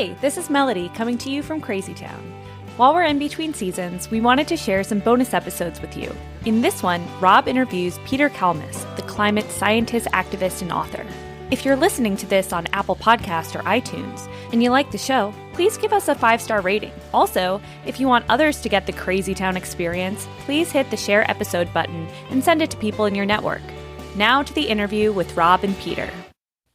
Hey, this is Melody coming to you from Crazy Town. While we're in between seasons, we wanted to share some bonus episodes with you. In this one, Rob interviews Peter Kalmus, the climate scientist, activist, and author. If you're listening to this on Apple Podcasts or iTunes, and you like the show, please give us a 5-star rating. Also, if you want others to get the Crazy Town experience, please hit the share episode button and send it to people in your network. Now to the interview with Rob and Peter.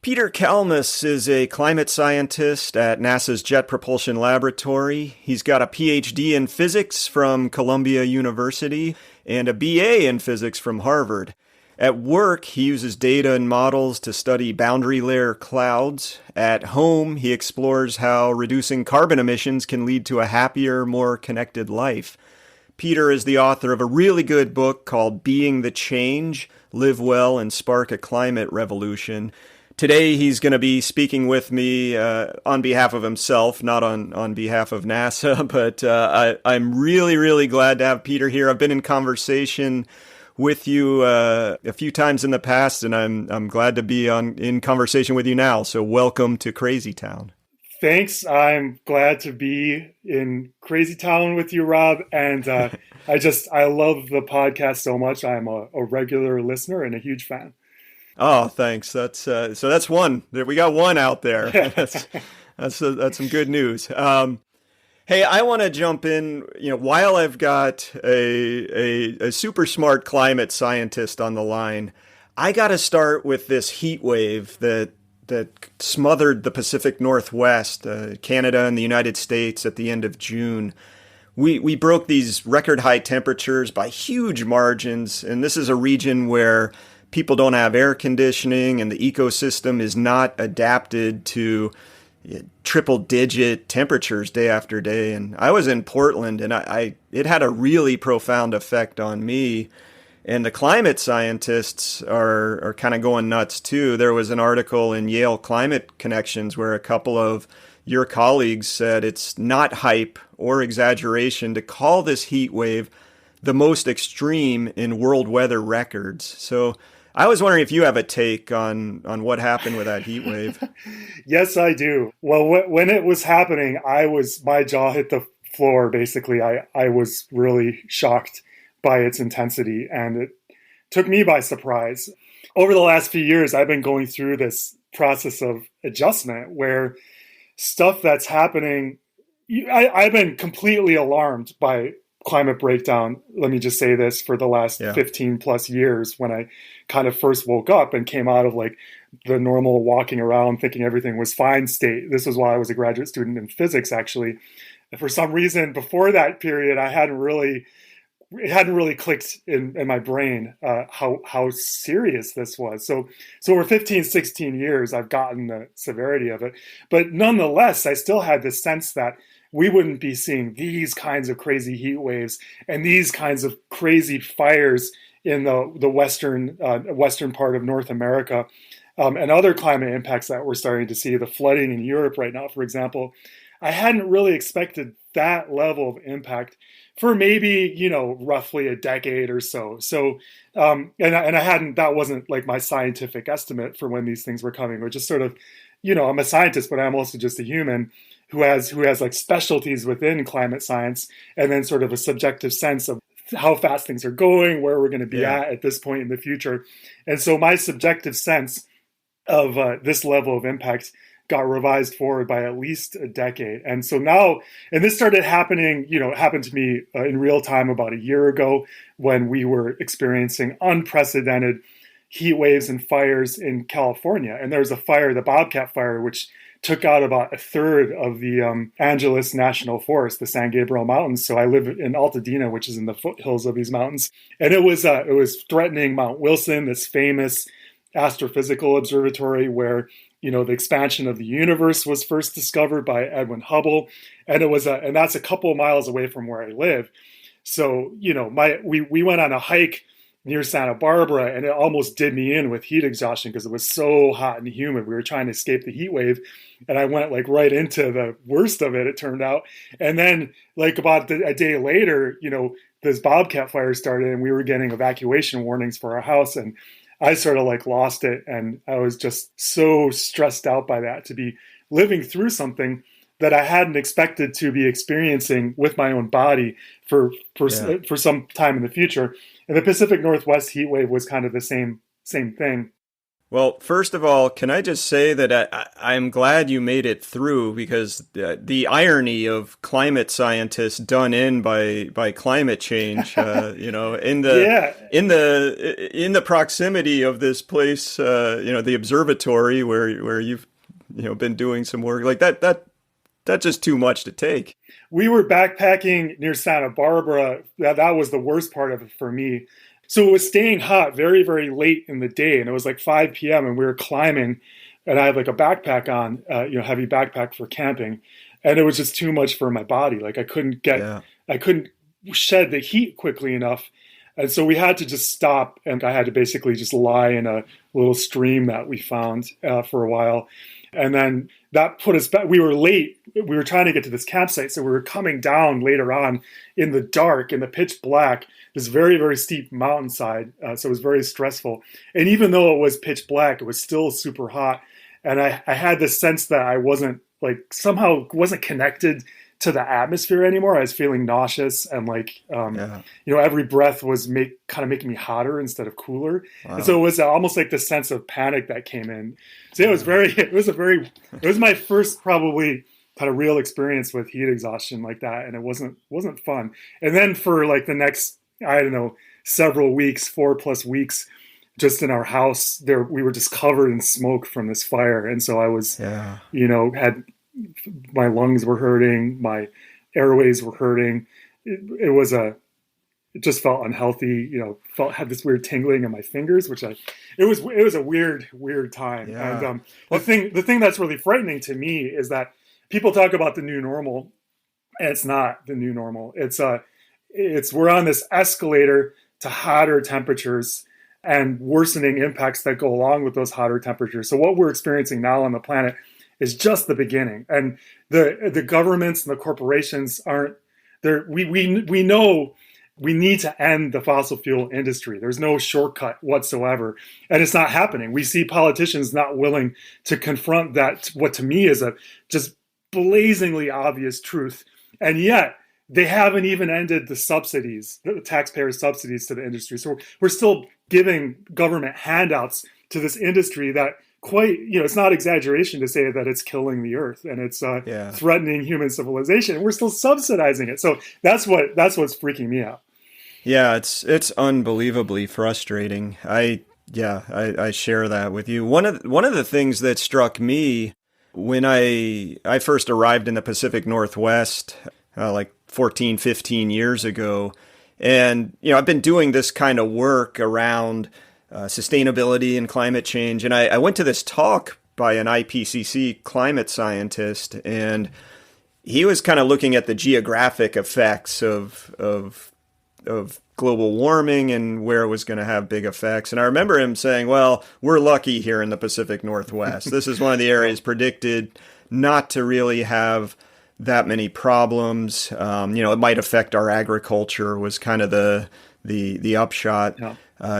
Peter Kalmus is a climate scientist at NASA's Jet Propulsion Laboratory. He's got a PhD in physics from Columbia University and a BA in physics from Harvard. At work, he uses data and models to study boundary layer clouds. At home, he explores how reducing carbon emissions can lead to a happier, more connected life. Peter is the author of a really good book called Being the Change, Live Well and Spark a Climate Revolution. Today, he's going to be speaking with me on behalf of himself, not on behalf of NASA, but I'm really, really glad to have Peter here. I've been in conversation with you a few times in the past, and I'm glad to be in conversation with you now. So welcome to Crazy Town. Thanks. I'm glad to be in Crazy Town with you, Rob. And I love the podcast so much. I'm a regular listener and a huge fan. Oh, thanks. That's one. We got one out there. That's some good news. Hey, I want to jump in. While I've got a super smart climate scientist on the line, I got to start with this heat wave that smothered the Pacific Northwest, Canada and the United States at the end of June. We broke these record high temperatures by huge margins, and this is a region where people don't have air conditioning and the ecosystem is not adapted to triple digit temperatures day after day. And I was in Portland, and it had a really profound effect on me. And the climate scientists are kind of going nuts too. There was an article in Yale Climate Connections where a couple of your colleagues said it's not hype or exaggeration to call this heat wave the most extreme in world weather records. So I was wondering if you have a take on what happened with that heat wave. Yes, I do. Well, when it was happening, my jaw hit the floor. Basically, I was really shocked by its intensity, and it took me by surprise. Over the last few years, I've been going through this process of adjustment where stuff that's happening, I've been completely alarmed by climate breakdown. Let me just say this, for the last 15 plus years, when I kind of first woke up and came out of like the normal walking around thinking everything was fine state. This was while I was a graduate student in physics, actually. And for some reason, before that period, it hadn't really clicked in my brain how serious this was. So over 15, 16 years, I've gotten the severity of it. But nonetheless, I still had this sense that we wouldn't be seeing these kinds of crazy heat waves and these kinds of crazy fires in the western part of North America, and other climate impacts that we're starting to see, the flooding in Europe right now, for example. I hadn't really expected that level of impact for maybe, roughly a decade or so. So, and I hadn't, that wasn't like my scientific estimate for when these things were coming, or just sort of, I'm a scientist, but I'm also just a human who has like specialties within climate science, and then sort of a subjective sense of how fast things are going, where we're going to be at this point in the future. And so my subjective sense of this level of impact got revised forward by at least a decade. And so now, and this started happening, it happened to me in real time about a year ago, when we were experiencing unprecedented heat waves and fires in California. And there was a fire, the Bobcat fire, which took out about a third of the Angeles National Forest, the San Gabriel Mountains. So I live in Altadena, which is in the foothills of these mountains. And it was threatening Mount Wilson, this famous astrophysical observatory where, the expansion of the universe was first discovered by Edwin Hubble. And and that's a couple of miles away from where I live. So, we went on a hike near Santa Barbara, and it almost did me in with heat exhaustion because it was so hot and humid. We were trying to escape the heat wave, and I went like right into the worst of it, it turned out. And then like about a day later, this Bobcat fire started, and we were getting evacuation warnings for our house, and I sort of like lost it. And I was just so stressed out by that, to be living through something that I hadn't expected to be experiencing with my own body for some time in the future. And the Pacific Northwest heat wave was kind of the same thing. Well, first of all, can I just say that I'm glad you made it through, because the irony of climate scientists done in by climate change, in the proximity of this place, the observatory where you've been doing some work like that. That's just too much to take. We were backpacking near Santa Barbara. That was the worst part of it for me. So it was staying hot very, very late in the day, and it was like 5 p.m. and we were climbing, and I had like a backpack on, heavy backpack for camping, and it was just too much for my body. Like I couldn't shed the heat quickly enough, and so we had to just stop, and I had to basically just lie in a little stream that we found for a while, and then that put us back. We were late. We were trying to get to this campsite, so we were coming down later on in the dark, in the pitch black, this very, very steep mountainside. So it was very stressful. And even though it was pitch black, it was still super hot. And I had this sense that I wasn't connected to the atmosphere anymore. I was feeling nauseous, and every breath was kind of making me hotter instead of cooler. Wow. And so it was almost like the sense of panic that came in. So it was my first probably kind of real experience with heat exhaustion like that. And it wasn't fun. And then for like the next, I don't know, several weeks, 4+ weeks, just in our house there, we were just covered in smoke from this fire. And so I was, had, my lungs were hurting, my airways were hurting. It just felt unhealthy, had this weird tingling in my fingers, it was a weird time. Yeah. And the thing that's really frightening to me is that people talk about the new normal, and it's not the new normal. It's we're on this escalator to hotter temperatures and worsening impacts that go along with those hotter temperatures. So what we're experiencing now on the planet is just the beginning. And the governments and the corporations aren't there. We know we need to end the fossil fuel industry. There's no shortcut whatsoever. And it's not happening. We see politicians not willing to confront that, what to me is a just blazingly obvious truth. And yet they haven't even ended the subsidies, the taxpayer subsidies to the industry. So we're still giving government handouts to this industry that it's not exaggeration to say that it's killing the earth and it's threatening human civilization, and we're still subsidizing it. So that's what's freaking me out. Yeah, it's unbelievably frustrating. I share that with you. One of the things that struck me when I first arrived in the Pacific Northwest, like 14, 15 years ago, and I've been doing this kind of work around sustainability and climate change. And I went to this talk by an IPCC climate scientist, and he was kind of looking at the geographic effects of global warming and where it was going to have big effects. And I remember him saying, well, we're lucky here in the Pacific Northwest. This is one of the areas predicted not to really have that many problems. It might affect our agriculture was kind of the upshot. Yeah.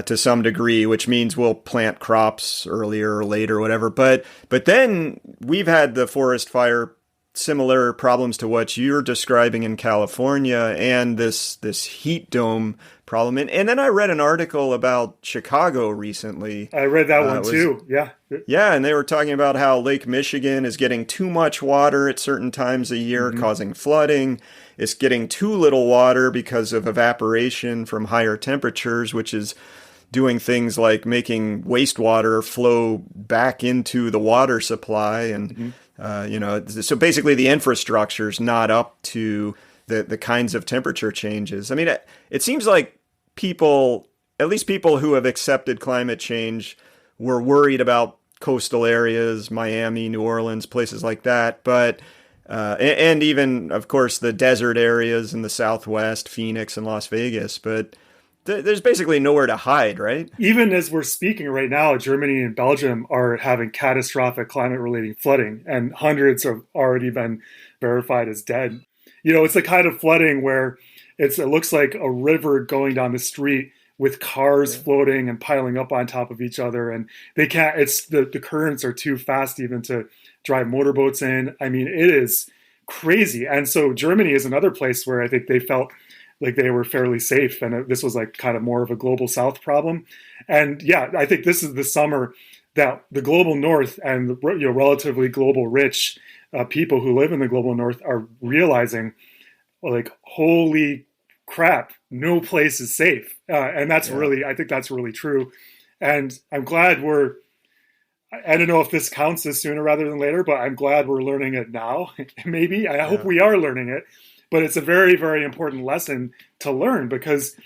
To some degree, which means we'll plant crops earlier or later, or whatever. But then we've had the forest fire, similar problems to what you're describing in California, and this heat dome problem. And then I read an article about Chicago recently. I read that one too. Yeah. Yeah, and they were talking about how Lake Michigan is getting too much water at certain times a year, causing flooding. It's getting too little water because of evaporation from higher temperatures, which is doing things like making wastewater flow back into the water supply. And, so basically the infrastructure is not up to the kinds of temperature changes. I mean, it seems like people, at least people who have accepted climate change, were worried about coastal areas, Miami, New Orleans, places like that. But and even, of course, the desert areas in the Southwest, Phoenix and Las Vegas. But there's basically nowhere to hide, right? Even as we're speaking right now, Germany and Belgium are having catastrophic climate-related flooding, and hundreds have already been verified as dead. It's the kind of flooding where it looks like a river going down the street with cars floating and piling up on top of each other, and they can't. The currents are too fast even to drive motorboats in. I mean, it is crazy. And so Germany is another place where I think they felt like they were fairly safe, and this was like kind of more of a global South problem. And yeah, I think this is the summer that the global North and the relatively global rich people who live in the global North are realizing, like, holy crap, no place is safe. And that's really, I think that's really true. And I'm glad I don't know if this counts as sooner rather than later, but I'm glad we're learning it now. Maybe. I hope we are learning it. But it's a very, very important lesson to learn because,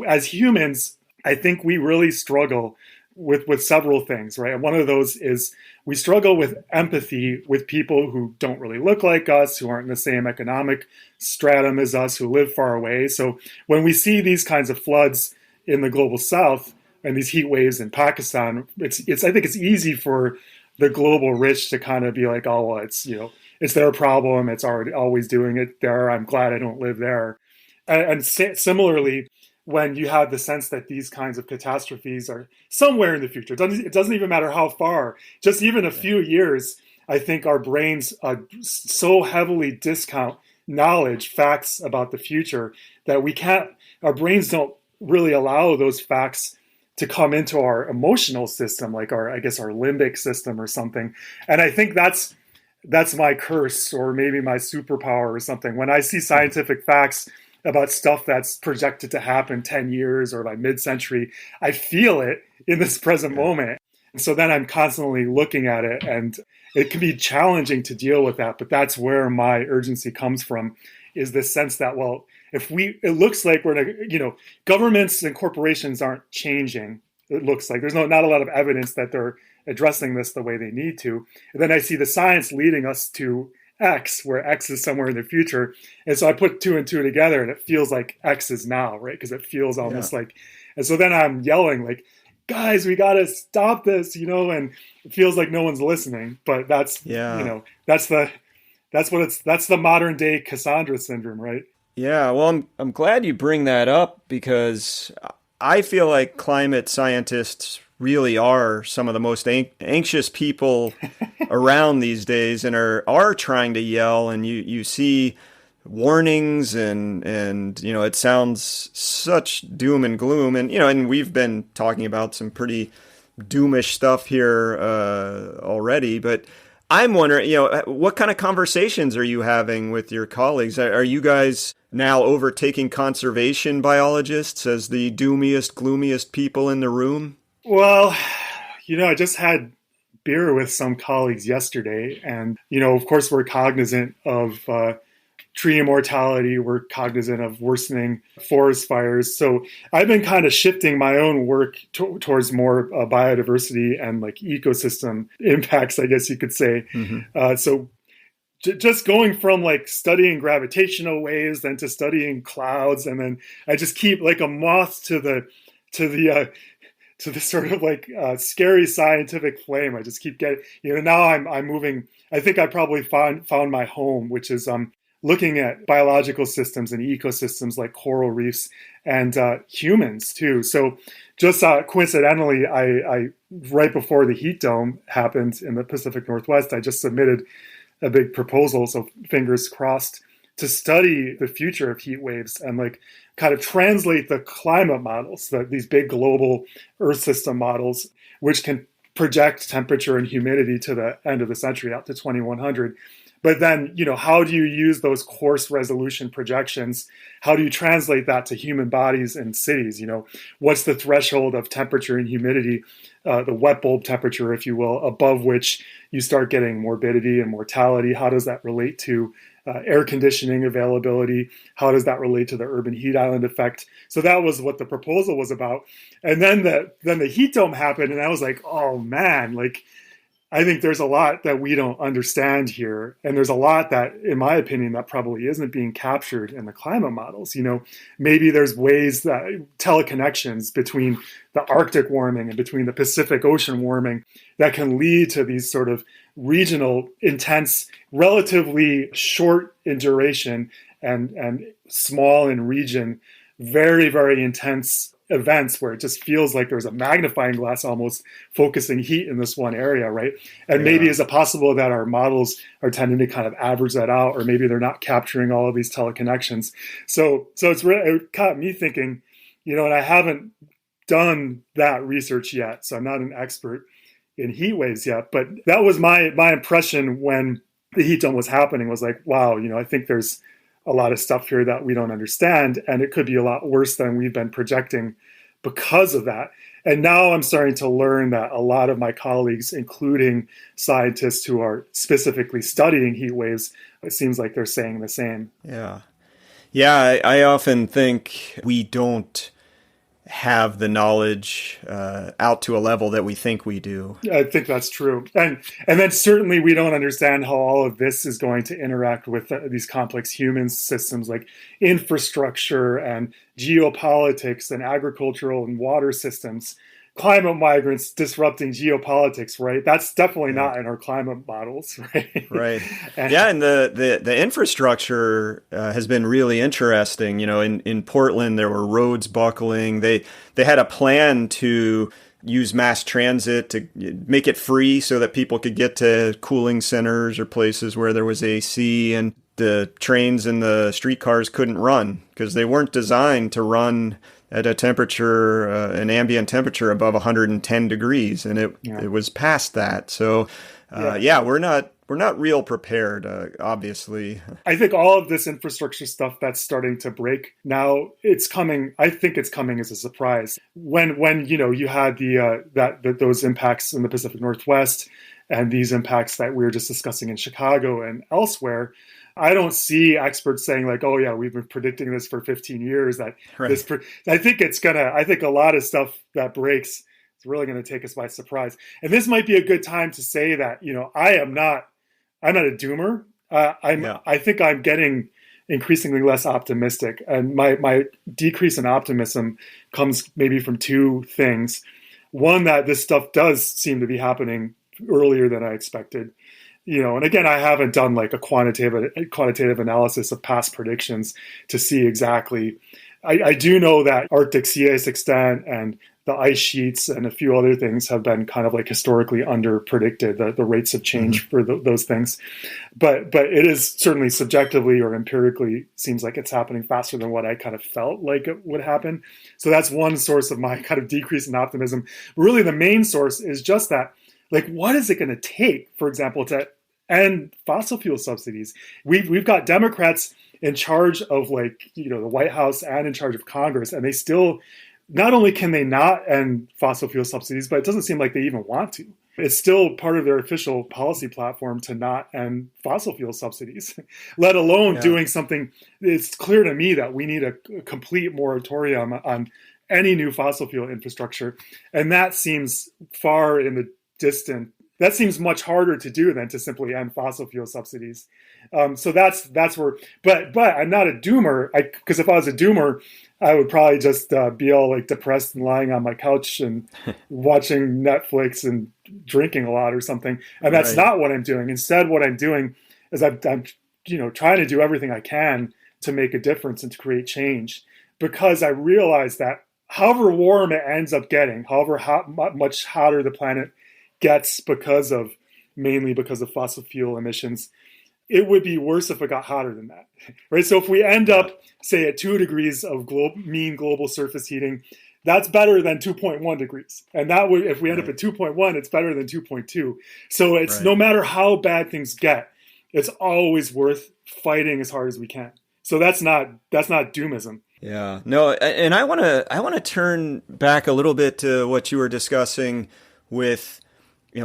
as humans, I think we really struggle with several things, right? And one of those is we struggle with empathy with people who don't really look like us, who aren't in the same economic stratum as us, who live far away. So when we see these kinds of floods in the global South and these heat waves in Pakistan, I think it's easy for the global rich to kind of be like, oh, well, it's their problem. It's already always doing it there. I'm glad I don't live there. And similarly, when you have the sense that these kinds of catastrophes are somewhere in the future, it doesn't even matter how far, just even a few years, I think our brains so heavily discount knowledge, facts about the future, that our brains don't really allow those facts to come into our emotional system, like our limbic system or something. And I think that's my curse, or maybe my superpower or something. When I see scientific facts about stuff that's projected to happen 10 years or by mid-century, I feel it in this present moment. And so then I'm constantly looking at it, and it can be challenging to deal with that. But that's where my urgency comes from, is this sense that, well, it looks like governments and corporations aren't changing. It looks like there's not a lot of evidence that they're addressing this the way they need to. And then I see the science leading us to X, where X is somewhere in the future. And so I put two and two together, and it feels like X is now, right? Because it feels almost like, and so then I'm yelling like, guys, we got to stop this, and it feels like no one's listening. But that's the modern day Cassandra syndrome, right? Yeah, well, I'm glad you bring that up, because I feel like climate scientists really are some of the most anxious people around these days, and are trying to yell, and you see warnings and it sounds such doom and gloom, and we've been talking about some pretty doomish stuff here already, but I'm wondering, what kind of conversations are you having with your colleagues? Are you guys now overtaking conservation biologists as the doomiest, gloomiest people in the room? Well, I just had beer with some colleagues yesterday, and, of course, we're cognizant of tree immortality. We're cognizant of worsening forest fires. So I've been kind of shifting my own work towards more biodiversity and like ecosystem impacts, I guess you could say. Mm-hmm. So just going from like studying gravitational waves then to studying clouds, and then I just keep like a moth to the sort of like scary scientific flame. I just keep getting, now I'm moving. I think I probably found my home, which is looking at biological systems and ecosystems like coral reefs and humans too. So just coincidentally, I right before the heat dome happened in the Pacific Northwest, I just submitted a big proposal, so fingers crossed, to study the future of heat waves and like kind of translate the climate models, these big global Earth system models, which can project temperature and humidity to the end of the century, out to 2100. But then, how do you use those coarse resolution projections? How do you translate that to human bodies and cities? What's the threshold of temperature and humidity, the wet bulb temperature, if you will, above which you start getting morbidity and mortality? How does that relate to air conditioning availability? How does that relate to the urban heat island effect? So that was what the proposal was about. And then the heat dome happened, and I was like, oh man, like, I think there's a lot that we don't understand here. And there's a lot that, in my opinion, that probably isn't being captured in the climate models. Maybe there's ways that teleconnections between the Arctic warming and between the Pacific Ocean warming that can lead to these sort of regional, intense, relatively short in duration and small in region, very, very intense events where it just feels like there's a magnifying glass almost focusing heat in this one area, right? And maybe is it possible that our models are tending to kind of average that out, or maybe they're not capturing all of these teleconnections. So it caught me thinking, and I haven't done that research yet, so I'm not an expert in heat waves yet, but that was my impression when the heat dome was happening, was like, wow, I think there's a lot of stuff here that we don't understand, and it could be a lot worse than we've been projecting because of that. And now I'm starting to learn that a lot of my colleagues, including scientists who are specifically studying heat waves, it seems like they're saying the same. Yeah. Yeah, I often think we don't have the knowledge out to a level that we think we do. I think that's true. And then certainly we don't understand how all of this is going to interact with these complex human systems like infrastructure and geopolitics and agricultural and water systems. Climate migrants disrupting geopolitics, right? That's definitely not in our climate models, right? Right. And the infrastructure has been really interesting. In Portland, there were roads buckling. They had a plan to use mass transit to make it free so that people could get to cooling centers or places where there was AC, and the trains and the streetcars couldn't run because they weren't designed to run at a temperature, an ambient temperature above 110 degrees, and it was past that. So, we're not real prepared, obviously. I think all of this infrastructure stuff that's starting to break now, it's coming. I think it's coming as a surprise. When you had those impacts in the Pacific Northwest and these impacts that we were just discussing in Chicago and elsewhere, I don't see experts saying like, oh yeah, we've been predicting this for 15 years. I think a lot of stuff that breaks is really going to take us by surprise. And this might be a good time to say that, I'm not a doomer. I think I'm getting increasingly less optimistic, and my decrease in optimism comes maybe from two things. One, that this stuff does seem to be happening earlier than I expected. And again, I haven't done like a quantitative analysis of past predictions to see exactly. I do know that Arctic sea ice extent and the ice sheets and a few other things have been kind of like historically under predicted, the rates of change for those things. But it is certainly subjectively or empirically seems like it's happening faster than what I kind of felt like it would happen. So that's one source of my kind of decrease in optimism. Really, the main source is just that, like, what is it going to take, for example, to end fossil fuel subsidies? We've got Democrats in charge of the White House and in charge of Congress, and they still, not only can they not end fossil fuel subsidies, but it doesn't seem like they even want to. It's still part of their official policy platform to not end fossil fuel subsidies, let alone doing something. It's clear to me that we need a complete moratorium on any new fossil fuel infrastructure, and that seems far in the distant. That seems much harder to do than to simply end fossil fuel subsidies. So that's where. But I'm not a doomer. Because if I was a doomer, I would probably just be all like depressed and lying on my couch and watching Netflix and drinking a lot or something. And that's not what I'm doing. Instead, what I'm doing is I'm trying to do everything I can to make a difference and to create change, because I realize that however warm it ends up getting, however much hotter the planet gets mainly because of fossil fuel emissions, it would be worse if it got hotter than that, right? So if we end up, say, at 2 degrees of mean global surface heating, that's better than 2.1 degrees. And that would, if we end up at 2.1, it's better than 2.2. So it's no matter how bad things get, it's always worth fighting as hard as we can. So that's not doomism. Yeah, no, and I want to turn back a little bit to what you were discussing with,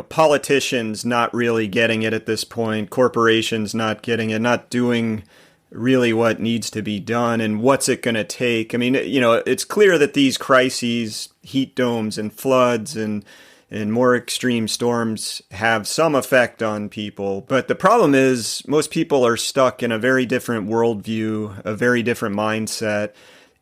politicians not really getting it at this point, corporations not getting it, not doing really what needs to be done, and what's it going to take. I mean, it's clear that these crises, heat domes and floods and more extreme storms, have some effect on people. But the problem is most people are stuck in a very different worldview, a very different mindset.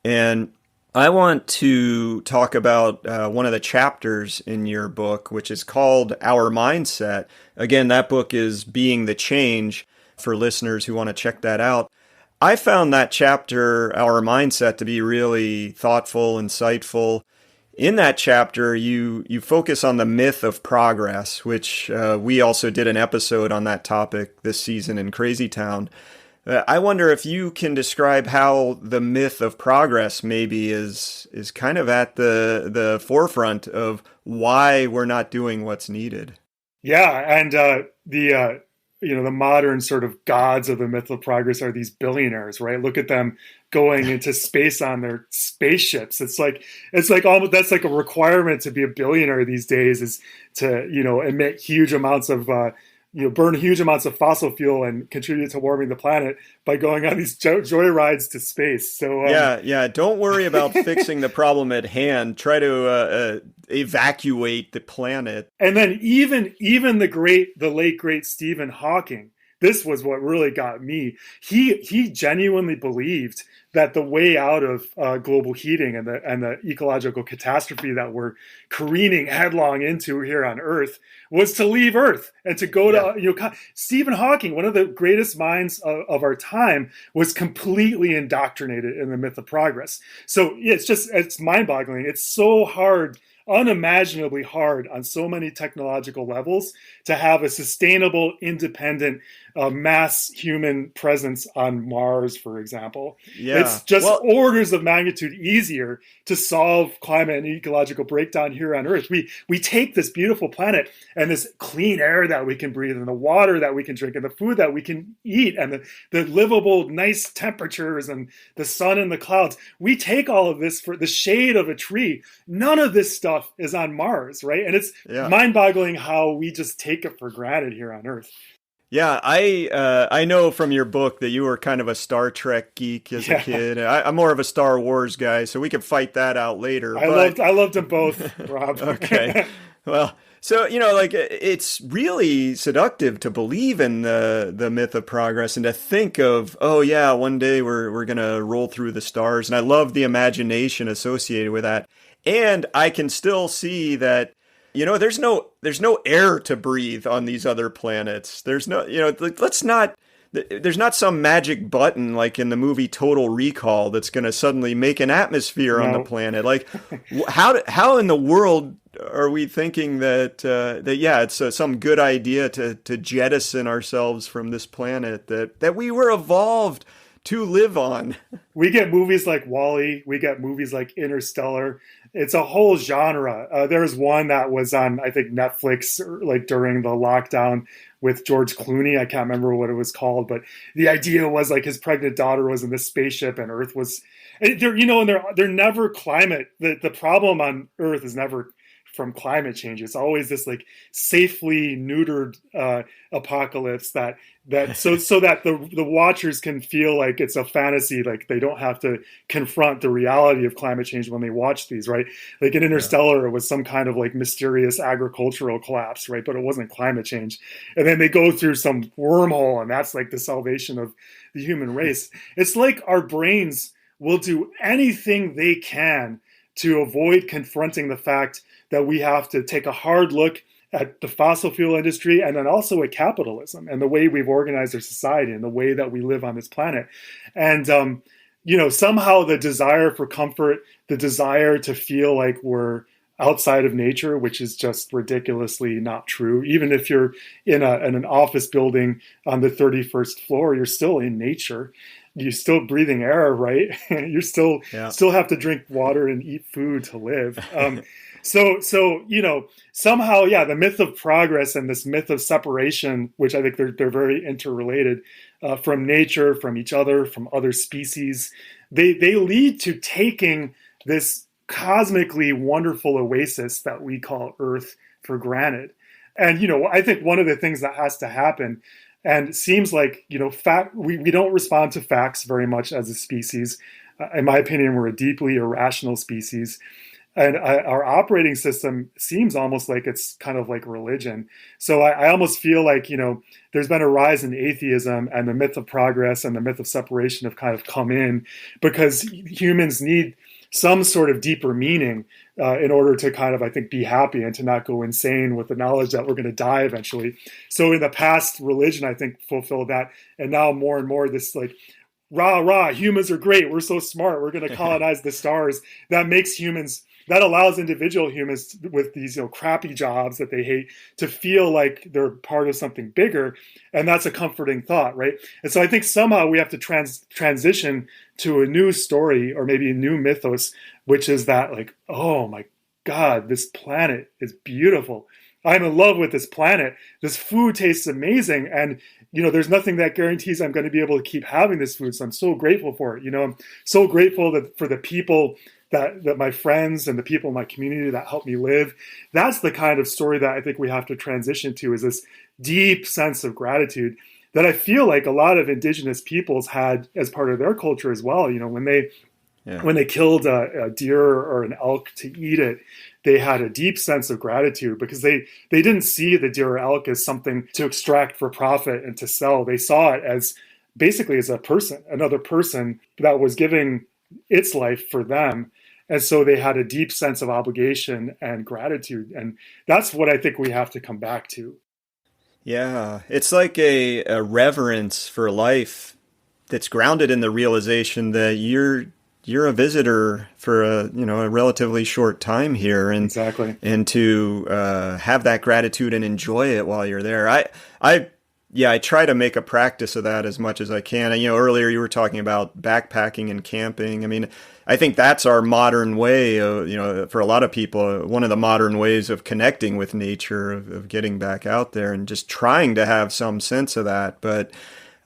And I want to talk about one of the chapters in your book, which is called Our Mindset. Again, that book is Being the Change for listeners who want to check that out. I found that chapter, Our Mindset, to be really thoughtful, insightful. In that chapter, you focus on the myth of progress, which we also did an episode on that topic this season in Crazy Town. I wonder if you can describe how the myth of progress maybe is kind of at the forefront of why we're not doing what's needed. Yeah, and the modern sort of gods of the myth of progress are these billionaires, right? Look at them going into space on their spaceships. It's like almost that's like a requirement to be a billionaire these days, is to emit huge amounts of burn huge amounts of fossil fuel and contribute to warming the planet by going on these joy rides to space. So yeah. Don't worry about fixing the problem at hand. Try to evacuate the planet. And then even the late great Stephen Hawking. This was what really got me. He genuinely believed that the way out of global heating and the ecological catastrophe that we're careening headlong into here on Earth was to leave Earth and to go to Stephen Hawking, one of the greatest minds of our time, was completely indoctrinated in the myth of progress. So it's mind-boggling. It's so hard, unimaginably hard on so many technological levels to have a sustainable, independent, mass human presence on Mars, for example. Yeah. It's just orders of magnitude easier to solve climate and ecological breakdown here on Earth. We take this beautiful planet and this clean air that we can breathe and the water that we can drink and the food that we can eat and the livable, nice temperatures and the sun and the clouds. We take all of this for the shade of a tree. None of this stuff is on Mars, right? And it's mind-boggling how we just take it for granted here on Earth. Yeah, I know from your book that you were kind of a Star Trek geek as a kid. I'm more of a Star Wars guy, so we can fight that out later. I loved them both, Rob. Okay, well, so it's really seductive to believe in the myth of progress and to think of, oh yeah, one day we're gonna roll through the stars, and I love the imagination associated with that. And I can still see that, there's no air to breathe on these other planets. There's no, there's not some magic button like in the movie Total Recall that's going to suddenly make an atmosphere on the planet. Like, how in the world are we thinking that it's some good idea to jettison ourselves from this planet that we were evolved to live on? We get movies like WALL-E. We get movies like Interstellar. It's a whole genre. There was one that was on, I think, Netflix during the lockdown with George Clooney. I can't remember what it was called, but the idea was his pregnant daughter was in this spaceship and Earth was, and they're never climate. The problem on Earth is never from climate change. It's always this safely neutered apocalypse that so that the watchers can feel like it's a fantasy, they don't have to confront the reality of climate change when they watch these, right? Like in Interstellar, it was some kind of mysterious agricultural collapse, right? But it wasn't climate change. And then they go through some wormhole, and that's the salvation of the human race. It's like our brains will do anything they can to avoid confronting the fact that we have to take a hard look at the fossil fuel industry and then also at capitalism and the way we've organized our society and the way that we live on this planet. And, somehow the desire for comfort, the desire to feel like we're outside of nature, which is just ridiculously not true. Even if you're in an office building on the 31st floor, you're still in nature. You're still breathing air, right? You still have to drink water and eat food to live. So somehow, the myth of progress and this myth of separation, which I think they're very interrelated, from nature, from each other, from other species, they lead to taking this cosmically wonderful oasis that we call Earth for granted. And, I think one of the things that has to happen, and it seems like, we don't respond to facts very much as a species. In my opinion, we're a deeply irrational species. And our operating system seems almost like it's kind of like religion. So I almost feel like, there's been a rise in atheism, and the myth of progress and the myth of separation have kind of come in because humans need some sort of deeper meaning in order to kind of, I think, be happy and to not go insane with the knowledge that we're going to die eventually. So in the past, religion, I think, fulfilled that. And now more and more, this rah, rah, humans are great. We're so smart. We're going to colonize the stars. That makes humans, that allows individual humans with these, crappy jobs that they hate to feel like they're part of something bigger. And that's a comforting thought, right? And so I think somehow we have to transition to a new story, or maybe a new mythos, which is that, like, oh my God, this planet is beautiful. I'm in love with this planet. This food tastes amazing. And, there's nothing that guarantees I'm going to be able to keep having this food. So I'm so grateful for it. I'm so grateful that for the people that my friends and the people in my community that help me live. That's the kind of story that I think we have to transition to, is this deep sense of gratitude that I feel like a lot of indigenous peoples had as part of their culture as well. When they killed a deer or an elk to eat it, they had a deep sense of gratitude, because they didn't see the deer or elk as something to extract for profit and to sell. They saw it as basically as a person, another person that was giving its life for them. And so they had a deep sense of obligation and gratitude. And that's what I think we have to come back to. Yeah, it's like a reverence for life that's grounded in the realization that you're a visitor for a relatively short time here, and exactly, and to have that gratitude and enjoy it while you're there. I try to make a practice of that as much as I can. And, earlier you were talking about backpacking and camping. I mean, I think that's our modern way of, for a lot of people, one of the modern ways of connecting with nature, of getting back out there and just trying to have some sense of that. But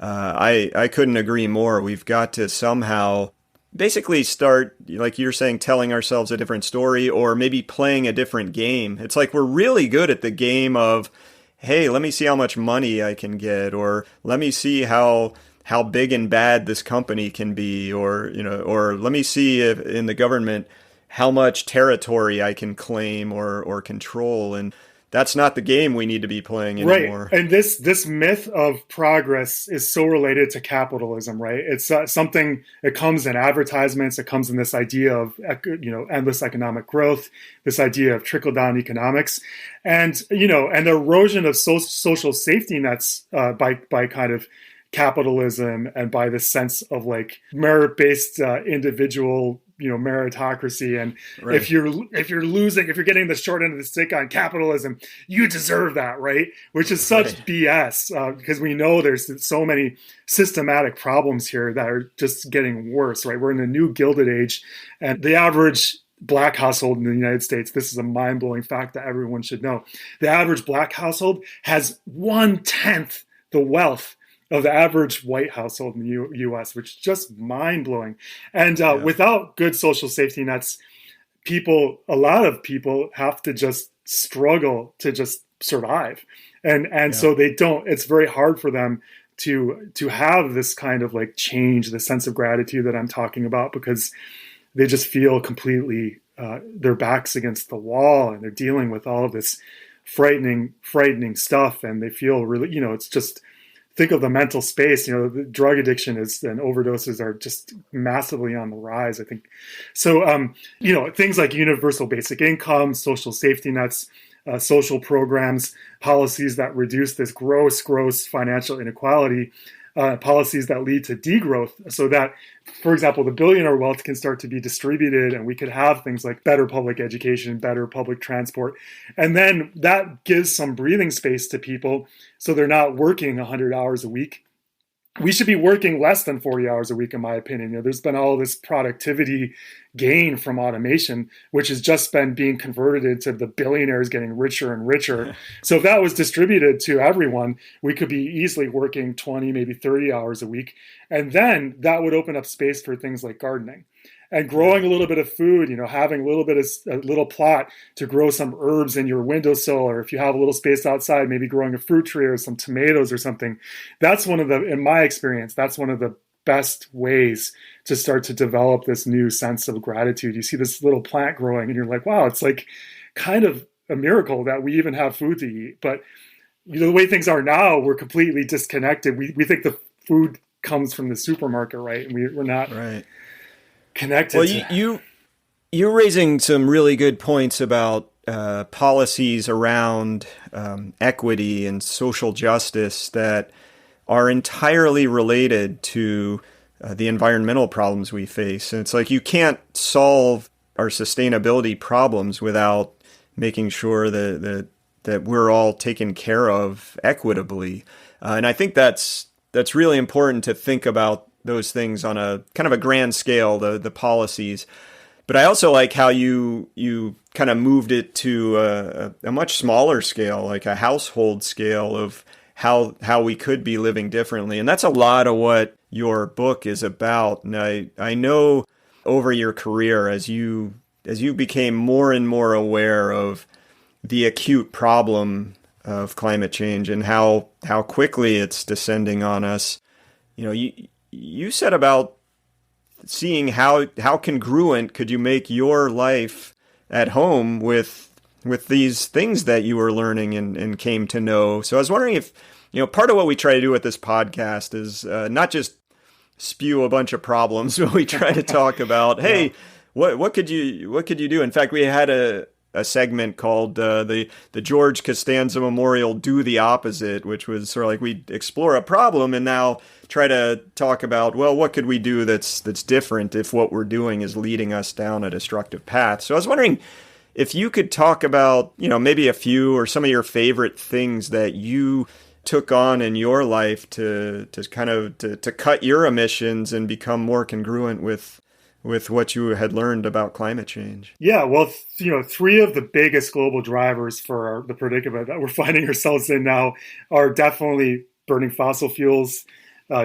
I couldn't agree more. We've got to somehow basically start, like you're saying, telling ourselves a different story, or maybe playing a different game. It's like we're really good at the game of, hey, let me see how much money I can get, or let me see how big and bad this company can be, or let me see if in the government how much territory I can claim or control. And that's not the game we need to be playing anymore. Right. And this myth of progress is so related to capitalism, right? It's something, it comes in advertisements. It comes in this idea of, endless economic growth, this idea of trickle-down economics, and, and the erosion of social safety nets by kind of capitalism, and by this sense of like merit-based individual meritocracy. And right. if you're getting the short end of the stick on capitalism, you deserve that, right? Which is such right. BS, because we know there's so many systematic problems here that are just getting worse, right? We're in a new Gilded Age, and the average Black household in the United States, this is a mind-blowing fact that everyone should know. The average Black household has 1/10 the wealth of the average white household in the U.S., which is just mind-blowing. And without good social safety nets, a lot of people have to just struggle to just survive. And so they don't, it's very hard for them to have this kind of like change, the sense of gratitude that I'm talking about, because they just feel completely, their backs against the wall, and they're dealing with all of this frightening stuff. And they feel really, it's just, think of the mental space, the drug addiction and overdoses are just massively on the rise, I think. So, things like universal basic income, social safety nets, social programs, policies that reduce this gross financial inequality, policies that lead to degrowth, so that, for example, the billionaire wealth can start to be distributed, and we could have things like better public education, better public transport. And then that gives some breathing space to people, so they're not working 100 hours a week. We should be working less than 40 hours a week, in my opinion. There's been all this productivity gain from automation, which has just been being converted into the billionaires getting richer and richer. So if that was distributed to everyone, we could be easily working 20, maybe 30 hours a week. And then that would open up space for things like gardening and growing a little bit of food, having a little plot to grow some herbs in your windowsill, or if you have a little space outside, maybe growing a fruit tree or some tomatoes or something. That's in my experience, that's one of the best ways to start to develop this new sense of gratitude. You see this little plant growing and you're like, wow, it's like kind of a miracle that we even have food to eat. But the way things are now, we're completely disconnected. We think the food comes from the supermarket, right? And we're not right. Connected. Well, you're raising some really good points about policies around equity and social justice that are entirely related to the environmental problems we face. And it's like you can't solve our sustainability problems without making sure that we're all taken care of equitably. And I think that's really important to think about those things on a kind of a grand scale, the policies. But I also like how you kind of moved it to a much smaller scale, like a household scale of how we could be living differently. And that's a lot of what your book is about. And I know over your career, as you became more and more aware of the acute problem of climate change and how quickly it's descending on us, you set about seeing how congruent could you make your life at home with these things that you were learning and came to know. So I was wondering if, part of what we try to do with this podcast is not just spew a bunch of problems, but we try to talk about, hey, what could you do? In fact, we had a segment called the George Costanza Memorial Do the Opposite, which was sort of like we explore a problem and now try to talk about, well, what could we do that's different if what we're doing is leading us down a destructive path. So I was wondering if you could talk about, maybe a few or some of your favorite things that you took on in your life to kind of to cut your emissions and become more congruent with what you had learned about climate change. Yeah, well, three of the biggest global drivers for the predicament that we're finding ourselves in now are definitely burning fossil fuels,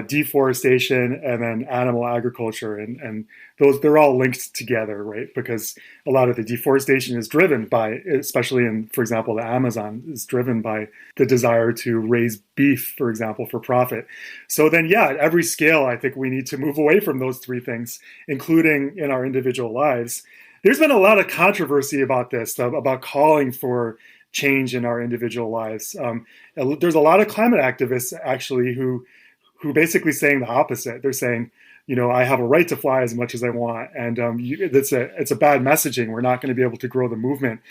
deforestation, and then animal agriculture. And they're all linked together, right? Because a lot of the deforestation is driven by, especially in, for example, the Amazon, is driven by the desire to raise beef, for example, for profit. So then, at every scale, I think we need to move away from those three things, including in our individual lives. There's been a lot of controversy about this, about calling for change in our individual lives. There's a lot of climate activists, actually, who basically saying the opposite. They're saying, I have a right to fly as much as I want, and it's a bad messaging. We're not going to be able to grow the movement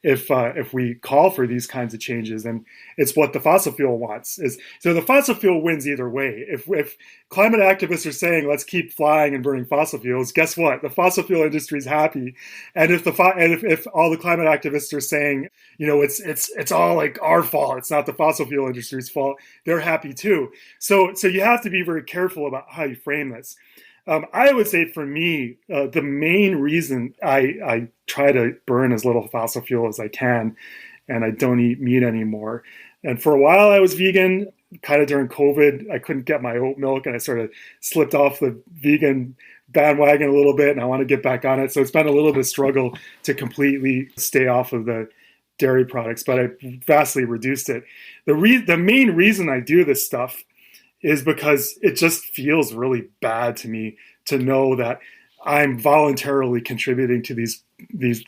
if we call for these kinds of changes. And it's what the fossil fuel wants. So the fossil fuel wins either way. If climate activists are saying let's keep flying and burning fossil fuels, guess what? The fossil fuel industry is happy. And if all the climate activists are saying, it's all like our fault, it's not the fossil fuel industry's fault, they're happy too. So you have to be very careful about how you frame this. I would say for me, the main reason I try to burn as little fossil fuel as I can, and I don't eat meat anymore. And for a while I was vegan, kind of during COVID. I couldn't get my oat milk, and I sort of slipped off the vegan bandwagon a little bit, and I want to get back on it. So it's been a little bit of struggle to completely stay off of the dairy products, but I vastly reduced it. The main reason I do this stuff is because it just feels really bad to me to know that I'm voluntarily contributing to this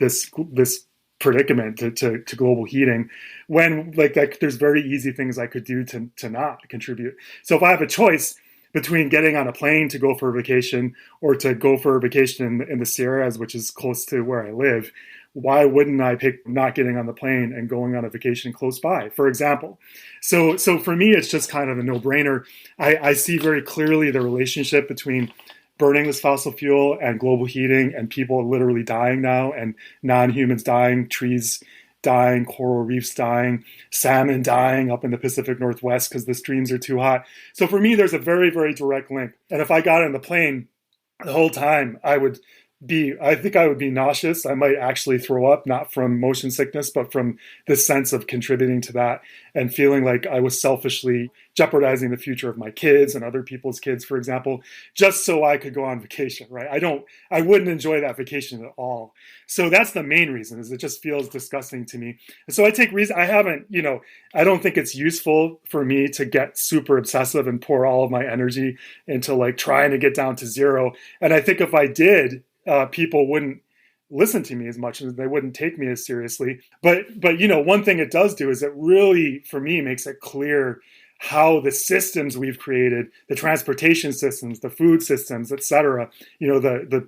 predicament to global heating, when there's very easy things I could do to not contribute. So if I have a choice between getting on a plane to go for a vacation or to go for a vacation in the Sierras, which is close to where I live, why wouldn't I pick not getting on the plane and going on a vacation close by, for example? So for me, it's just kind of a no-brainer. I see very clearly the relationship between burning this fossil fuel and global heating and people literally dying now, and non-humans dying, trees dying, coral reefs dying, salmon dying up in the Pacific Northwest because the streams are too hot. So for me, there's a very, very direct link. And if I got on the plane the whole time, I think I would be nauseous. I might actually throw up, not from motion sickness, but from this sense of contributing to that and feeling like I was selfishly jeopardizing the future of my kids and other people's kids, for example, just so I could go on vacation, right? I wouldn't enjoy that vacation at all. So that's the main reason, is it just feels disgusting to me. And so I don't think it's useful for me to get super obsessive and pour all of my energy into trying to get down to zero. And I think if I did, people wouldn't listen to me as much, and they wouldn't take me as seriously. But one thing it does do is it really, for me, makes it clear how the systems we've created, the transportation systems, the food systems, et cetera, the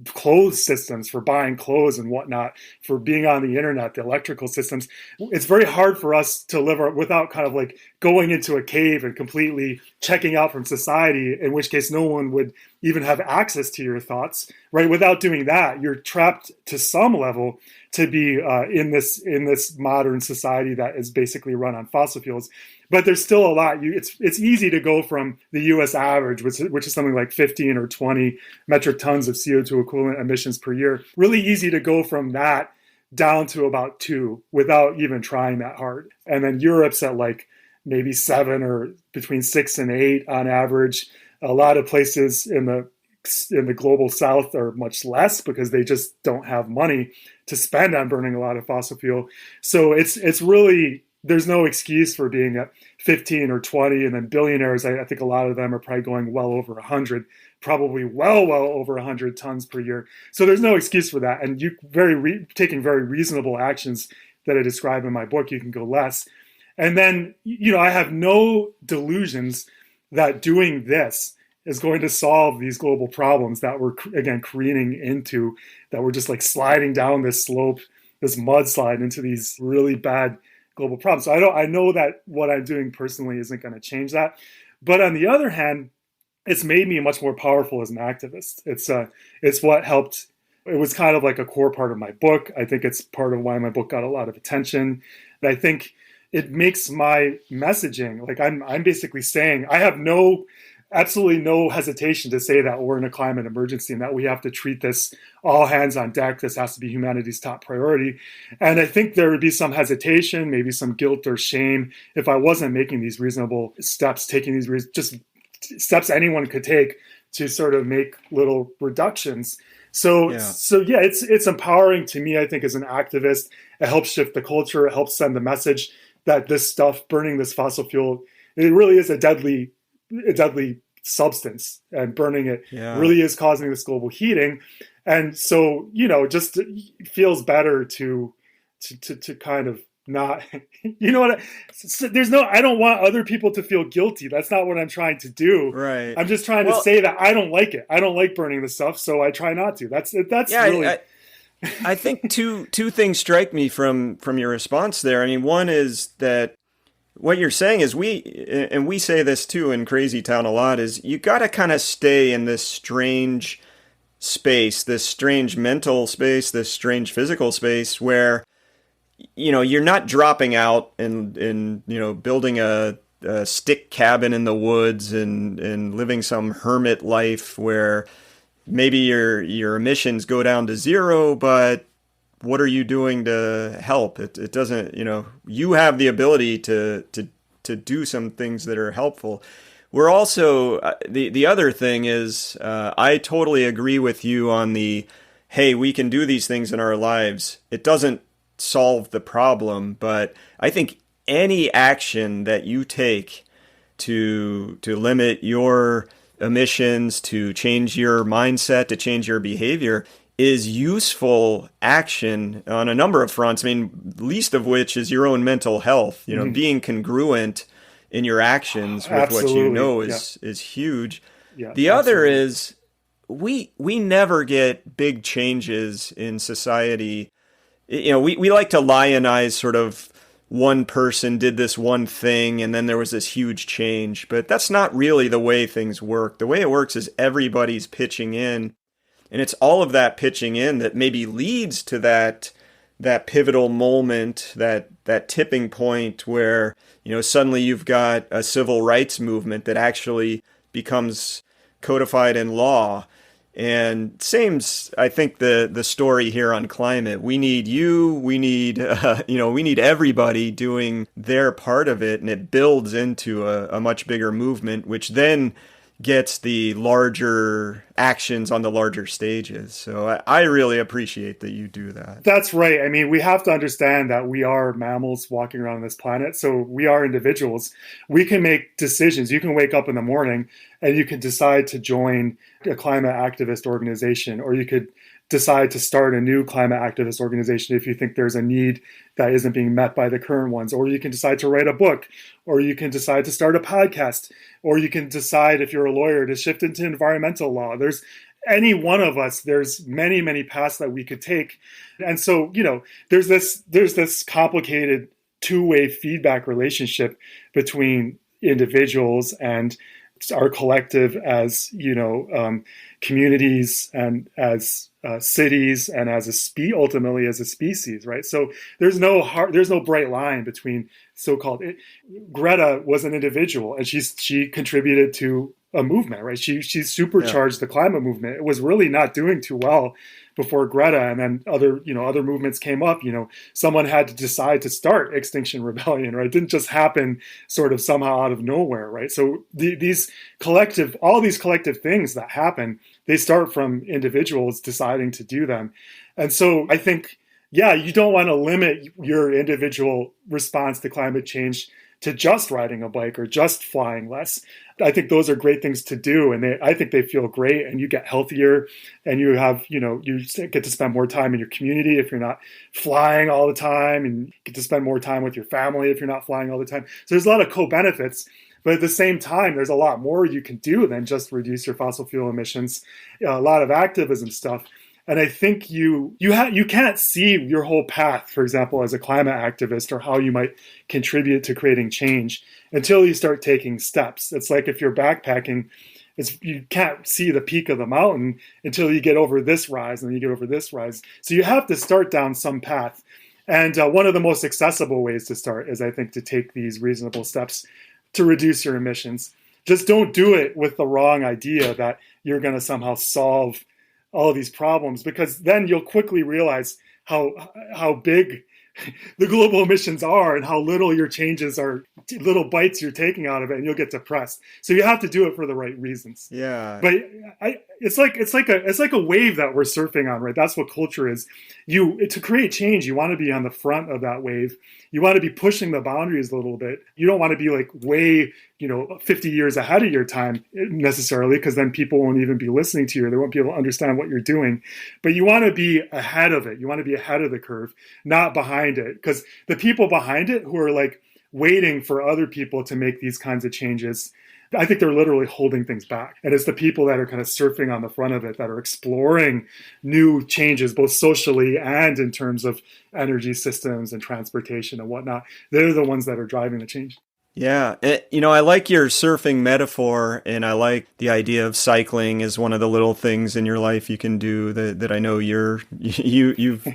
clothes systems, for buying clothes and whatnot, for being on the internet, the electrical systems. It's very hard for us to live without kind of like going into a cave and completely checking out from society, in which case no one would even have access to your thoughts, right? Without doing that, you're trapped to some level to be in this modern society that is basically run on fossil fuels. But there's still a lot. It's easy to go from the U.S. average, which is something like 15 or 20 metric tons of CO2 equivalent emissions per year. Really easy to go from that down to about 2 without even trying that hard. And then Europe's at like maybe 7 or between 6 and 8 on average. A lot of places in the global south are much less because they just don't have money to spend on burning a lot of fossil fuel. So it's really, there's no excuse for being at 15 or 20, and then billionaires, I think a lot of them are probably going well over 100, probably well over 100 tons per year. So there's no excuse for that. And you taking very reasonable actions that I describe in my book, you can go less. And then, I have no delusions that doing this is going to solve these global problems that we're, again, careening into, that we're just like sliding down this slope, this mudslide into these really bad global problems. So I know that what I'm doing personally isn't going to change that. But on the other hand, it's made me much more powerful as an activist. It's what helped. It was kind of like a core part of my book. I think it's part of why my book got a lot of attention. And I think it makes my messaging, like I'm basically saying, I have absolutely no hesitation to say that we're in a climate emergency and that we have to treat this all hands on deck. This has to be humanity's top priority. And I think there would be some hesitation, maybe some guilt or shame if I wasn't making these reasonable steps, taking these just steps anyone could take to sort of make little reductions. So yeah, it's empowering to me, I think, as an activist. It helps shift the culture. It helps send the message that this stuff, burning this fossil fuel, it really is a deadly substance, and burning it really is causing this global heating. And so, just feels better to kind of not, I don't want other people to feel guilty. That's not what I'm trying to do. Right. I'm just trying to say that I don't like it. I don't like burning this stuff, so I try not to. That's really. I think two things strike me from your response there. I mean, one is that what you're saying is we say this too in Crazy Town a lot, is you got to kind of stay in this strange space, this strange mental space, this strange physical space where, you're not dropping out and building a stick cabin in the woods and living some hermit life where maybe your emissions go down to 0, but what are you doing to help? It doesn't, you have the ability to do some things that are helpful. We're also, the other thing is, I totally agree with you on hey, we can do these things in our lives. It doesn't solve the problem, but I think any action that you take to limit your emissions, to change your mindset, to change your behavior is useful action on a number of fronts. I mean, least of which is your own mental health. Being congruent in your actions with what you know is huge. Yeah, the other is we never get big changes in society. We like to lionize sort of one person did this one thing and then there was this huge change, but that's not really the way things work. The way it works is everybody's pitching in, and it's all of that pitching in that maybe leads to that pivotal moment, that tipping point where, suddenly you've got a civil rights movement that actually becomes codified in law. And same's, I think, the story here on climate. We need we need everybody doing their part of it, and it builds into a much bigger movement, which then gets the larger actions on the larger stages. So I really appreciate that you do that. That's right. I mean, we have to understand that we are mammals walking around this planet. So we are individuals. We can make decisions. You can wake up in the morning and you can decide to join a climate activist organization, or you could decide to start a new climate activist organization if you think there's a need that isn't being met by the current ones, or you can decide to write a book, or you can decide to start a podcast, or you can decide, if you're a lawyer, to shift into environmental law. There's any one of us, there's many, many paths that we could take. And so, there's this complicated two-way feedback relationship between individuals and our collective as, communities and as cities and ultimately as a species, right? So there's no bright line between Greta was an individual, and she contributed to a movement, right? She supercharged the climate movement. It was really not doing too well before Greta, and then other movements came up. Someone had to decide to start Extinction Rebellion, right? It didn't just happen sort of somehow out of nowhere, right? So all these collective things that happen, they start from individuals deciding to do them. And so I think, you don't want to limit your individual response to climate change to just riding a bike or just flying less. I think those are great things to do, and I think they feel great, and you get healthier, and you have, you get to spend more time in your community if you're not flying all the time, and you get to spend more time with your family if you're not flying all the time. So there's a lot of co-benefits, but at the same time, there's a lot more you can do than just reduce your fossil fuel emissions. A lot of activism stuff. And I think you can't see your whole path, for example, as a climate activist, or how you might contribute to creating change until you start taking steps. It's like if you're backpacking, you can't see the peak of the mountain until you get over this rise, and then you get over this rise. So you have to start down some path. And one of the most accessible ways to start is, I think, to take these reasonable steps to reduce your emissions. Just don't do it with the wrong idea that you're going to somehow solve all of these problems, because then you'll quickly realize how big the global emissions are and how little your changes are, little bites you're taking out of it, and you'll get depressed. So you have to do it for the right reasons. Yeah. But it's like a wave that we're surfing on, right? That's what culture is. To create change, you want to be on the front of that wave. You want to be pushing the boundaries a little bit. You don't want to be like way, 50 years ahead of your time necessarily, because then people won't even be listening to you. They won't be able to understand what you're doing. But you want to be ahead of it. You want to be ahead of the curve, not behind it. Because the people behind it who are like waiting for other people to make these kinds of changes, I think they're literally holding things back. And it's the people that are kind of surfing on the front of it, that are exploring new changes, both socially and in terms of energy systems and transportation and whatnot. They're the ones that are driving the change. Yeah. I like your surfing metaphor, and I like the idea of cycling as one of the little things in your life you can do that I know you've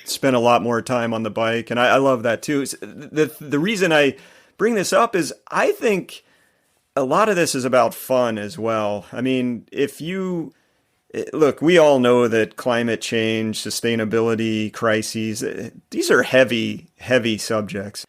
spent a lot more time on the bike. And I love that too. The reason I bring this up is I think a lot of this is about fun as well. I mean, look, we all know that climate change, sustainability crises, these are heavy, heavy subjects.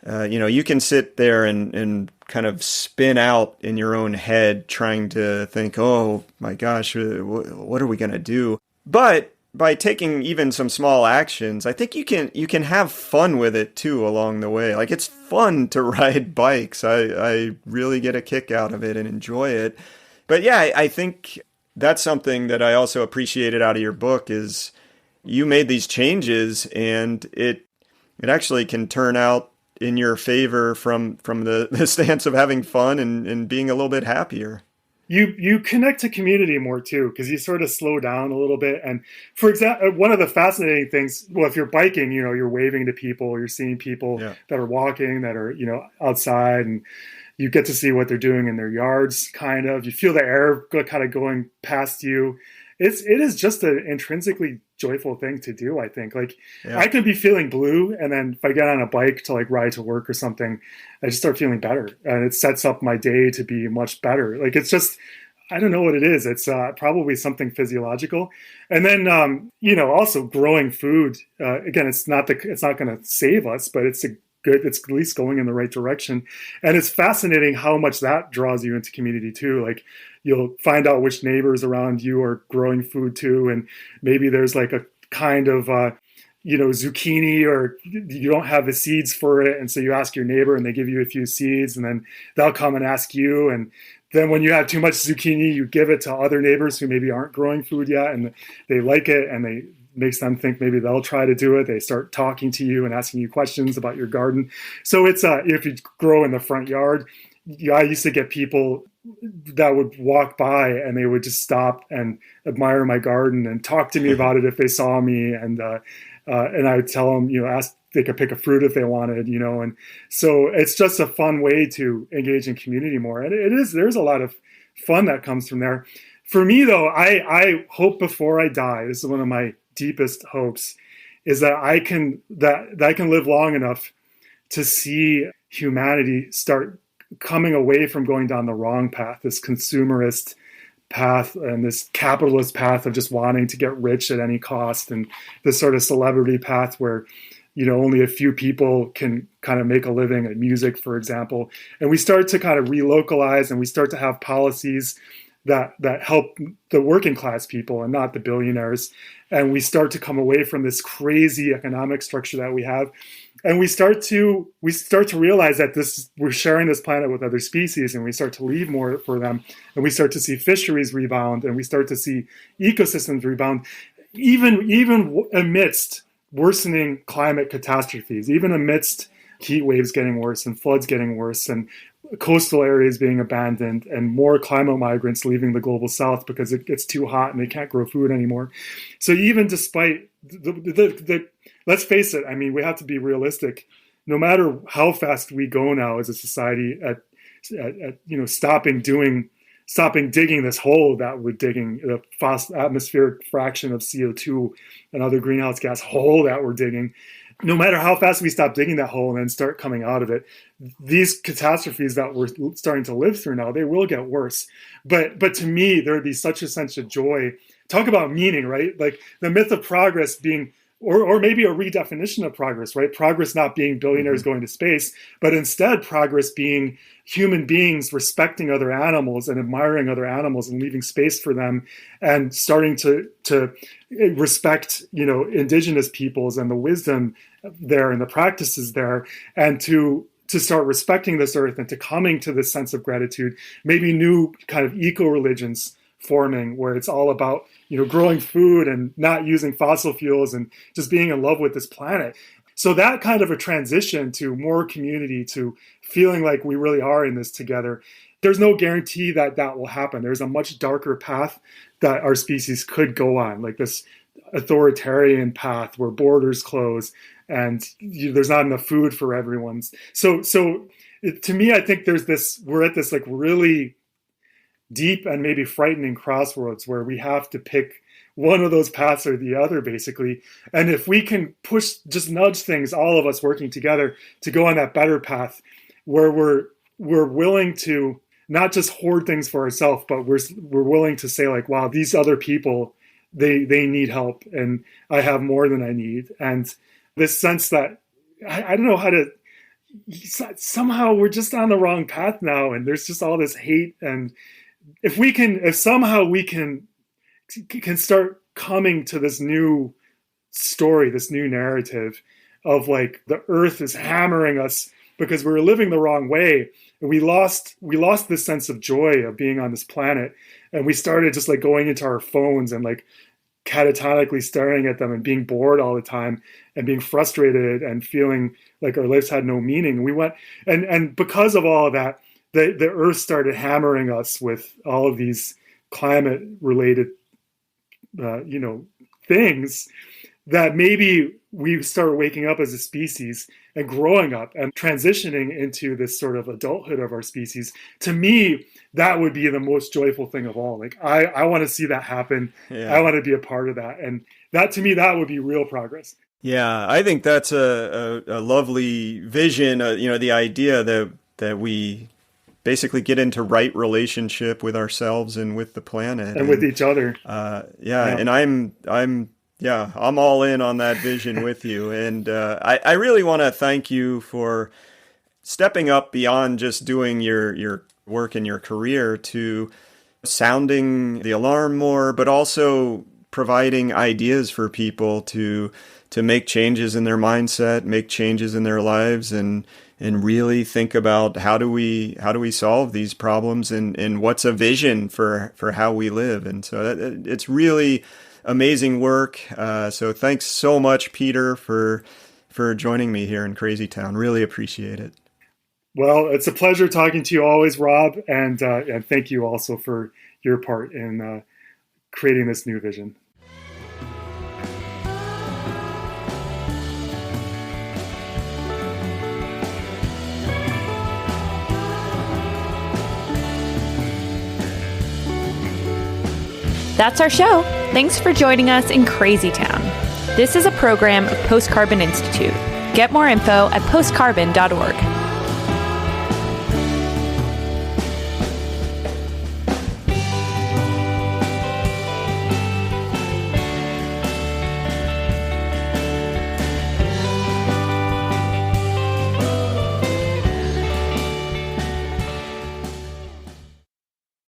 You can sit there and kind of spin out in your own head trying to think, oh my gosh, what are we going to do? But by taking even some small actions, I think you can have fun with it too along the way. Like, it's fun to ride bikes. I really get a kick out of it and enjoy it. But yeah, I think that's something that I also appreciated out of your book is you made these changes, and it actually can turn out in your favor from the stance of having fun and being a little bit happier. You connect to community more too, because you sort of slow down a little bit. And for example, one of the fascinating things, well, if you're biking, you're waving to people, you're seeing people that are walking, that are, outside, and you get to see what they're doing in their yards, kind of. You feel the air kind of going past you. It is just an intrinsically joyful thing to do, I think. Like, I could be feeling blue, and then if I get on a bike to like ride to work or something, I just start feeling better, and it sets up my day to be much better. Like, it's just, I don't know what it is. It's probably something physiological. And then, also growing food. Again, it's not going to save us, but it's at least going in the right direction. And it's fascinating how much that draws you into community too. Like, you'll find out which neighbors around you are growing food too. And maybe there's like a kind of, zucchini, or you don't have the seeds for it. And so you ask your neighbor and they give you a few seeds, and then they'll come and ask you. And then when you have too much zucchini, you give it to other neighbors who maybe aren't growing food yet, and they like it, and they makes them think maybe they'll try to do it. They start talking to you and asking you questions about your garden. So it's if you grow in the front yard, I used to get people that would walk by and they would just stop and admire my garden and talk to me about it if they saw me. And I would tell them, ask, they could pick a fruit if they wanted, and so it's just a fun way to engage in community more. And there's a lot of fun that comes from there. For me though, I hope before I die, this is one of my deepest hopes, is that I can live long enough to see humanity start coming away from going down the wrong path, this consumerist path and this capitalist path of just wanting to get rich at any cost, and this sort of celebrity path where only a few people can kind of make a living at music, for example. And we start to kind of relocalize, and we start to have policies that help the working class people and not the billionaires. And we start to come away from this crazy economic structure that we have. And we start to realize that we're sharing this planet with other species, and we start to leave more for them. And we start to see fisheries rebound, and we start to see ecosystems rebound, even amidst worsening climate catastrophes, even amidst heat waves getting worse and floods getting worse and coastal areas being abandoned and more climate migrants leaving the global south because it gets too hot and they can't grow food anymore. So even despite the let's face it, I mean, we have to be realistic. No matter how fast we go now as a society at stopping digging this hole that we're digging, the atmospheric fraction of CO2 and other greenhouse gas hole that we're digging, no matter how fast we stop digging that hole and then start coming out of it, these catastrophes that we're starting to live through now, they will get worse. But to me, there would be such a sense of joy. Talk about meaning, right? Like the myth of progress being, or maybe a redefinition of progress, right? Progress not being billionaires going to space, but instead progress being human beings respecting other animals and admiring other animals and leaving space for them, and starting to respect, indigenous peoples and the wisdom there and the practices there, and to start respecting this earth and to coming to this sense of gratitude. Maybe new kind of eco-religions forming where it's all about growing food and not using fossil fuels and just being in love with this planet. So that kind of a transition to more community, to feeling like we really are in this together, there's no guarantee that will happen. There's a much darker path that our species could go on, like this authoritarian path where borders close and there's not enough food for everyone. So to me, I think we're at this like really deep and maybe frightening crossroads where we have to pick one of those paths or the other, basically. And if we can just nudge things, all of us working together to go on that better path where we're willing to not just hoard things for ourselves, but we're willing to say like, wow, these other people, they need help and I have more than I need. And this sense that I don't know how to, somehow we're just on the wrong path now. And there's just all this hate. And if somehow we can start coming to this new story, this new narrative of like the earth is hammering us because we were living the wrong way, and we lost this sense of joy of being on this planet, and we started just like going into our phones and like catatonically staring at them and being bored all the time and being frustrated and feeling like our lives had no meaning. We went and because of all of that, the earth started hammering us with all of these climate related, things that maybe we start waking up as a species and growing up and transitioning into this sort of adulthood of our species. To me, that would be the most joyful thing of all. Like I want to see that happen. Yeah. I want to be a part of that. And that, to me, that would be real progress. Yeah, I think that's a lovely vision. The idea that we basically get into right relationship with ourselves and with the planet and with each other. And I'm all in on that vision with you. And I really want to thank you for stepping up beyond just doing your work in your career to sounding the alarm more, but also providing ideas for people to make changes in their mindset, make changes in their lives, and really think about how do we solve these problems and what's a vision for how we live. And so it's really amazing work. So thanks so much, Peter, for joining me here in Crazy Town. Really appreciate it. Well, it's a pleasure talking to you always, Rob, and thank you also for your part in creating this new vision. That's our show. Thanks for joining us in Crazy Town. This is a program of Post Carbon Institute. Get more info at postcarbon.org.